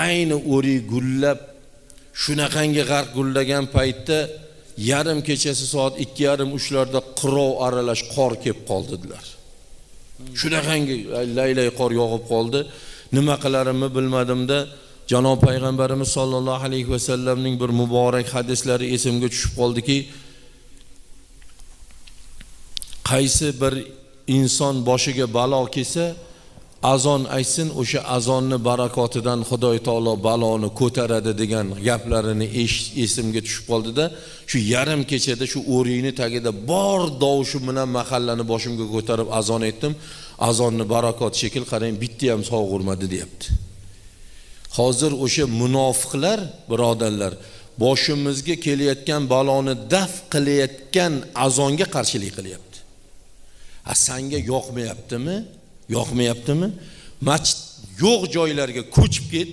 ayni o'ri gullab shunaqangi g'arq gullagan paytda yarim kechasi soat 2:30-3larda qirov aralash qor kelib qoldilar. Shunaqangi laylay qor yog'ib qoldi. Nima qilarimni bilmadimda Janob payg'ambarimiz sollallohu alayhi va sallamning bir muborak hadislari esimga tushib qoldiki, qaysi bir inson boshiga balo kelsa, azon aytsin, o'sha azonni barakotidan Xudoy taolo baloni ko'taradi degan gaplarini esimga tushib qoldida, shu yarim kechada shu o'rikni tagida bor dovushim bilan mahallani boshimga ko'tarib azon aytdim. Azonni barakot shekil qarang, bitta ham sog'urmadi deyapti. Hozir o'sha munofiqlar, birodarlar, boshimizga kelayotgan baloni daf qilayotgan azonga qarshilik qilyapti. Sanga yoqmayaptimi? Yoqmayaptimi? Masjid yo'q joylarga ko'chib ket.